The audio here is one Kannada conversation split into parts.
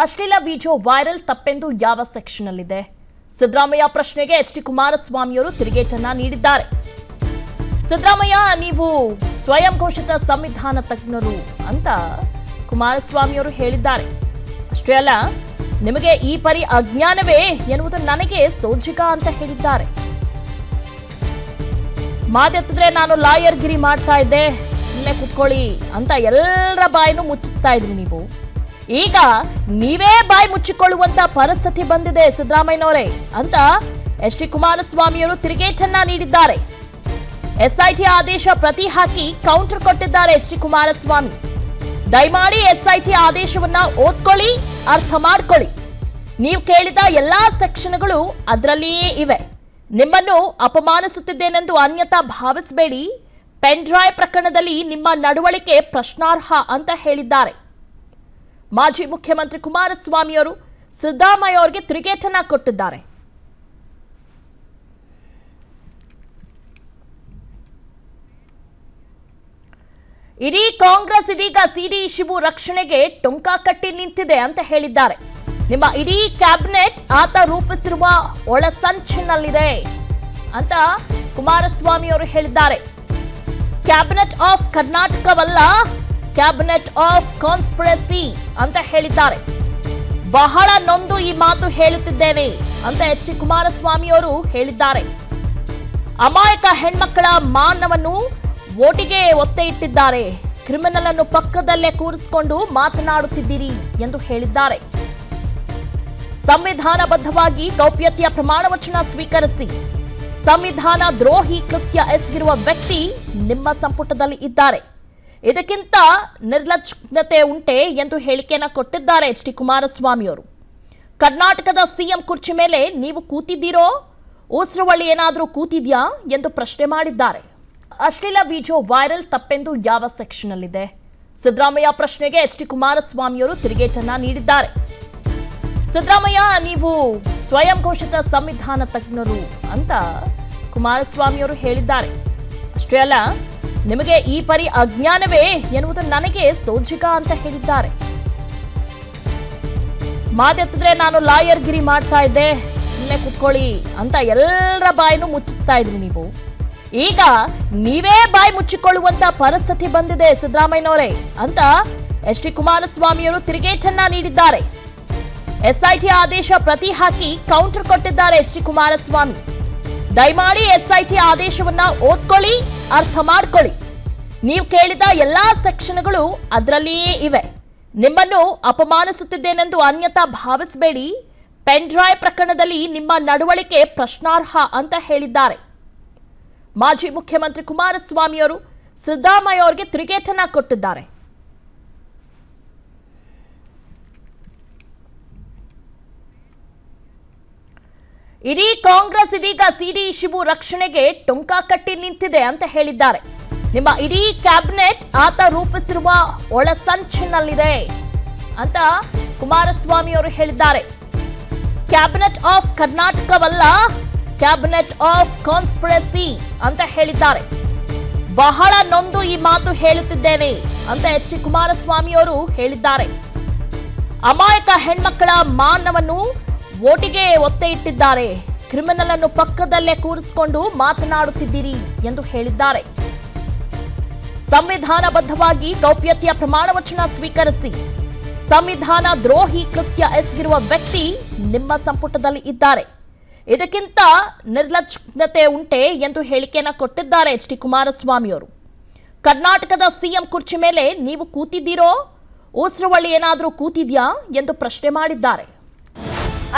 ಅಶ್ಲೀಲ ವಿಡಿಯೋ ವೈರಲ್ ತಪ್ಪೆಂದು ಯಾವ ಸೆಕ್ಷನ್ ಅಲ್ಲಿದೆ? ಸಿದ್ದರಾಮಯ್ಯ ಪ್ರಶ್ನೆಗೆ ಎಚ್.ಡಿ. ಕುಮಾರಸ್ವಾಮಿಯವರು ತಿರುಗೇಟನ್ನ ನೀಡಿದ್ದಾರೆ. ಸಿದ್ದರಾಮಯ್ಯ, ನೀವು ಸ್ವಯಂ ಘೋಷಿತ ಸಂವಿಧಾನ ತಜ್ಞರು ಅಂತ ಕುಮಾರಸ್ವಾಮಿಯವರು ಹೇಳಿದ್ದಾರೆ. ಅಷ್ಟೇ ಅಲ್ಲ, ನಿಮಗೆ ಈ ಪರಿ ಅಜ್ಞಾನವೇ ಎನ್ನುವುದು ನನಗೆ ಸೋಜಿಗ ಅಂತ ಹೇಳಿದ್ದಾರೆ. ಮಾತೆತ್ತಿದ್ರೆ ನಾನು ಲಾಯರ್ ಗಿರಿ ಮಾಡ್ತಾ ಇದ್ದೆ, ಸುಮ್ಮನೆ ಕುತ್ಕೊಳ್ಳಿ ಅಂತ ಎಲ್ಲರ ಬಾಯಿನೂ ಮುಚ್ಚಿಸ್ತಾ ಇದ್ರಿ ನೀವು. ಈಗ ನೀವೇ ಬಾಯಿ ಮುಚ್ಚಿಕೊಳ್ಳುವಂತ ಪರಿಸ್ಥಿತಿ ಬಂದಿದೆ ಸಿದ್ದರಾಮಯ್ಯನವರೇ ಅಂತ ಎಚ್.ಡಿ. ಕುಮಾರಸ್ವಾಮಿಯವರು ತಿರುಗೇಟನ್ನ ನೀಡಿದ್ದಾರೆ. ಎಸ್ಐಟಿ ಆದೇಶ ಪ್ರತಿ ಹಾಕಿ ಕೌಂಟರ್ ಕೊಟ್ಟಿದ್ದಾರೆ ಎಚ್.ಡಿ. ಕುಮಾರಸ್ವಾಮಿ. ದಯಮಾಡಿ ಎಸ್ಐಟಿ ಆದೇಶವನ್ನ ಓದ್ಕೊಳ್ಳಿ, ಅರ್ಥ ಮಾಡ್ಕೊಳ್ಳಿ. ನೀವು ಕೇಳಿದ ಎಲ್ಲಾ ಸೆಕ್ಷನ್ಗಳು ಅದರಲ್ಲಿಯೇ ಇವೆ. ನಿಮ್ಮನ್ನು ಅಪಮಾನಿಸುತ್ತಿದ್ದೇನೆಂದು ಅನ್ಯತಾ ಭಾವಿಸಬೇಡಿ. ಪೆನ್ ಡ್ರೈವ್ ಪ್ರಕರಣದಲ್ಲಿ ನಿಮ್ಮ ನಡವಳಿಕೆ ಪ್ರಶ್ನಾರ್ಹ ಅಂತ ಹೇಳಿದ್ದಾರೆ. ಮಾಜಿ ಮುಖ್ಯಮಂತ್ರಿ ಕುಮಾರಸ್ವಾಮಿಯವರು ಸಿದ್ದರಾಮಯ್ಯ ಅವರಿಗೆ ತಿರುಗೇಟನ್ನ ಕೊಟ್ಟಿದ್ದಾರೆ. ಇಡೀ ಕಾಂಗ್ರೆಸ್ ಇದೀಗ ಸಿಡಿ ಶಿವು ರಕ್ಷಣೆಗೆ ಟೊಂಕ ಕಟ್ಟಿ ನಿಂತಿದೆ ಅಂತ ಹೇಳಿದ್ದಾರೆ. ನಿಮ್ಮ ಇಡೀ ಕ್ಯಾಬಿನೆಟ್ ಆತ ರೂಪಿಸಿರುವ ಒಳಸಂಚಿನಲ್ಲಿದೆ ಅಂತ ಕುಮಾರಸ್ವಾಮಿ ಅವರು ಹೇಳಿದ್ದಾರೆ. ಕ್ಯಾಬಿನೆಟ್ ಆಫ್ ಕರ್ನಾಟಕವಲ್ಲ, ಕ್ಯಾಬಿನೆಟ್ ಆಫ್ ಕಾನ್ಸ್ಪಿರಸಿ ಅಂತ ಹೇಳಿದ್ದಾರೆ. ಬಹಳ ನೊಂದು ಈ ಮಾತು ಹೇಳುತ್ತಿದ್ದೇನೆ ಅಂತ ಎಚ್.ಡಿ. ಕುಮಾರಸ್ವಾಮಿ ಅವರು ಹೇಳಿದ್ದಾರೆ. ಅಮಾಯಕ ಹೆಣ್ಮಕ್ಕಳ ಮಾನವನ್ನು ಓಟಿಗೆ ಒತ್ತೆ ಇಟ್ಟಿದ್ದಾರೆ. ಕ್ರಿಮಿನಲ್ ಅನ್ನು ಪಕ್ಕದಲ್ಲೇ ಕೂರಿಸಿಕೊಂಡು ಮಾತನಾಡುತ್ತಿದ್ದೀರಿ ಎಂದು ಹೇಳಿದ್ದಾರೆ. ಸಂವಿಧಾನಬದ್ಧವಾಗಿ ಗೌಪ್ಯತೆಯ ಪ್ರಮಾಣ ವಚನ ಸ್ವೀಕರಿಸಿ ಸಂವಿಧಾನ ದ್ರೋಹಿ ಕೃತ್ಯ ಎಸಗಿರುವ ವ್ಯಕ್ತಿ ನಿಮ್ಮ ಸಂಪುಟದಲ್ಲಿ ಇದ್ದಾರೆ. ಇದಕ್ಕಿಂತ ನಿರ್ಲಜ್ಜತೆ ಉಂಟೆ ಎಂದು ಹೇಳಿಕೆಯನ್ನು ಕೊಟ್ಟಿದ್ದಾರೆ ಎಚ್.ಡಿ. ಕುಮಾರಸ್ವಾಮಿ ಅವರು. ಕರ್ನಾಟಕದ ಸಿಎಂ ಕುರ್ಚಿ ಮೇಲೆ ನೀವು ಕೂತಿದ್ದೀರೋ, ಉಸಿರುವಳ್ಳಿ ಏನಾದರೂ ಕೂತಿದ್ಯಾ ಎಂದು ಪ್ರಶ್ನೆ ಮಾಡಿದ್ದಾರೆ. ಅಶ್ಲೀಲ ವಿಡಿಯೋ ವೈರಲ್ ತಪ್ಪೆಂದು ಯಾವ ಸೆಕ್ಷನ್ ಅಲ್ಲಿದೆ? ಸಿದ್ದರಾಮಯ್ಯ ಪ್ರಶ್ನೆಗೆ ಎಚ್.ಡಿ. ಕುಮಾರಸ್ವಾಮಿಯವರು ತಿರುಗೇಟನ್ನ ನೀಡಿದ್ದಾರೆ. ಸಿದ್ದರಾಮಯ್ಯ, ನೀವು ಸ್ವಯಂ ಘೋಷಿತ ಸಂವಿಧಾನ ತಜ್ಞರು ಅಂತ ಕುಮಾರಸ್ವಾಮಿಯವರು ಹೇಳಿದ್ದಾರೆ. ಅಷ್ಟೇ ಅಲ್ಲ, ನಿಮಗೆ ಈ ಪರಿ ಅಜ್ಞಾನವೇ ಎನ್ನುವುದು ನನಗೆ ಸೋಜಿಗ ಅಂತ ಹೇಳಿದ್ದಾರೆ. ಮಾತೆತ್ತಿದ್ರೆ ನಾನು ಲಾಯರ್ ಗಿರಿ ಮಾಡ್ತಾ ಇದ್ದೆ, ಸುಮ್ಮನೆ ಕುತ್ಕೊಳ್ಳಿ ಅಂತ ಎಲ್ಲರ ಬಾಯಿನೂ ಮುಚ್ಚಿಸ್ತಾ ಇದ್ರಿ ನೀವು. ಈಗ ನೀವೇ ಬಾಯಿ ಮುಚ್ಚಿಕೊಳ್ಳುವಂತ ಪರಿಸ್ಥಿತಿ ಬಂದಿದೆ ಸಿದ್ದರಾಮಯ್ಯನವರೇ ಅಂತ ಎಚ್.ಡಿ. ಕುಮಾರಸ್ವಾಮಿಯವರು ತಿರುಗೇಟನ್ನ ನೀಡಿದ್ದಾರೆ. ಎಸ್ಐಟಿ ಆದೇಶ ಪ್ರತಿ ಹಾಕಿ ಕೌಂಟರ್ ಕೊಟ್ಟಿದ್ದಾರೆ ಎಚ್.ಡಿ. ಕುಮಾರಸ್ವಾಮಿ. ದಯಮಾಡಿ ಎಸ್ಐಟಿ ಆದೇಶವನ್ನ ಓದ್ಕೊಳ್ಳಿ, ಅರ್ಥ ಮಾಡ್ಕೊಳ್ಳಿ. ನೀವು ಕೇಳಿದ ಎಲ್ಲಾ ಸೆಕ್ಷನ್ಗಳು ಅದರಲ್ಲಿಯೇ ಇವೆ. ನಿಮ್ಮನ್ನು ಅಪಮಾನಿಸುತ್ತಿದ್ದೇನೆಂದು ಅನ್ಯತಾ ಭಾವಿಸಬೇಡಿ. ಪೆನ್ ಡ್ರೈವ್ ಪ್ರಕರಣದಲ್ಲಿ ನಿಮ್ಮ ನಡವಳಿಕೆ ಪ್ರಶ್ನಾರ್ಹ ಅಂತ ಹೇಳಿದ್ದಾರೆ. ಮಾಜಿ ಮುಖ್ಯಮಂತ್ರಿ ಕುಮಾರಸ್ವಾಮಿಯವರು ಸಿದ್ದರಾಮಯ್ಯ ಅವರಿಗೆ ತಿರುಗೇಟನ್ನ ಕೊಟ್ಟಿದ್ದಾರೆ. ಇಡೀ ಕಾಂಗ್ರೆಸ್ ಇದೀಗ ಸಿಡಿ ಶಿವು ರಕ್ಷಣೆಗೆ ಟೊಂಕ ಕಟ್ಟಿ ನಿಂತಿದೆ ಅಂತ ಹೇಳಿದ್ದಾರೆ. ನಿಮ್ಮ ಇಡೀ ಕ್ಯಾಬಿನೆಟ್ ಆತ ರೂಪಿಸಿರುವ ಒಳಸಂಚಿನಲ್ಲಿದೆ ಅಂತ ಕುಮಾರಸ್ವಾಮಿ ಅವರು ಹೇಳಿದ್ದಾರೆ. ಕ್ಯಾಬಿನೆಟ್ ಆಫ್ ಕರ್ನಾಟಕವಲ್ಲ, ಕ್ಯಾಬಿನೆಟ್ ಆಫ್ ಕಾನ್ಸ್ಪಿರಸಿ ಅಂತ ಹೇಳಿದ್ದಾರೆ. ಬಹಳ ನೊಂದು ಈ ಮಾತು ಹೇಳುತ್ತಿದ್ದೇನೆ ಅಂತ ಎಚ್.ಡಿ. ಕುಮಾರಸ್ವಾಮಿ ಅವರು ಹೇಳಿದ್ದಾರೆ. ಅಮಾಯಕ ಹೆಣ್ಮಕ್ಕಳ ಮಾನವನ್ನು ಓಟಿಗೆ ಒತ್ತೆ ಇಟ್ಟಿದ್ದಾರೆ. ಕ್ರಿಮಿನಲ್ ಅನ್ನು ಪಕ್ಕದಲ್ಲೇ ಕೂರಿಸಿಕೊಂಡು ಮಾತನಾಡುತ್ತಿದ್ದೀರಿ ಎಂದು ಹೇಳಿದ್ದಾರೆ. ಸಂವಿಧಾನಬದ್ಧವಾಗಿ ಗೌಪ್ಯತೆಯ ಪ್ರಮಾಣ ವಚನ ಸ್ವೀಕರಿಸಿ ಸಂವಿಧಾನ ದ್ರೋಹಿ ಕೃತ್ಯ ಎಸಗಿರುವ ವ್ಯಕ್ತಿ ನಿಮ್ಮ ಸಂಪುಟದಲ್ಲಿ ಇದ್ದಾರೆ. ಇದಕ್ಕಿಂತ ನಿರ್ಲಜ್ಜತೆ ಉಂಟೆ ಎಂದು ಹೇಳಿಕೆಯನ್ನು ಕೊಟ್ಟಿದ್ದಾರೆ ಎಚ್.ಡಿ. ಕುಮಾರಸ್ವಾಮಿ ಅವರು. ಕರ್ನಾಟಕದ ಸಿಎಂ ಕುರ್ಚಿ ಮೇಲೆ ನೀವು ಕೂತಿದ್ದೀರೋ, ಉಸಿರುವಳ್ಳಿ ಏನಾದರೂ ಕೂತಿದ್ಯಾ ಎಂದು ಪ್ರಶ್ನೆ ಮಾಡಿದ್ದಾರೆ.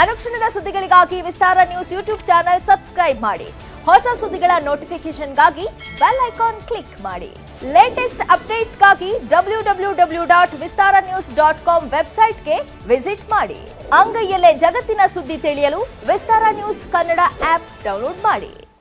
ಅನುಕ್ಷಣದ ಸುದ್ದಿಗಳಿಗಾಗಿ ವಿಸ್ತಾರ ನ್ಯೂಸ್ ಯೂಟ್ಯೂಬ್ ಚಾನೆಲ್ ಸಬ್ಸ್ಕ್ರೈಬ್ ಮಾಡಿ. ಹೊಸ ಸುದ್ದಿಗಳ ನೋಟಿಫಿಕೇಶನ್ಗಾಗಿ ಬೆಲ್ ಐಕಾನ್ ಕ್ಲಿಕ್ ಮಾಡಿ. ಲೇಟೆಸ್ಟ್ ಅಪ್ಡೇಟ್ಸ್ಗಾಗಿ www.vistaranews.com ವೆಬ್ಸೈಟ್ಗೆ ವಿಸಿಟ್ ಮಾಡಿ. ಅಂಗೈಯಲ್ಲೇ ಜಗತ್ತಿನ ಸುದ್ದಿ ತಿಳಿಯಲು ವಿಸ್ತಾರ ನ್ಯೂಸ್ ಕನ್ನಡ ಆಪ್ ಡೌನ್ಲೋಡ್ ಮಾಡಿ.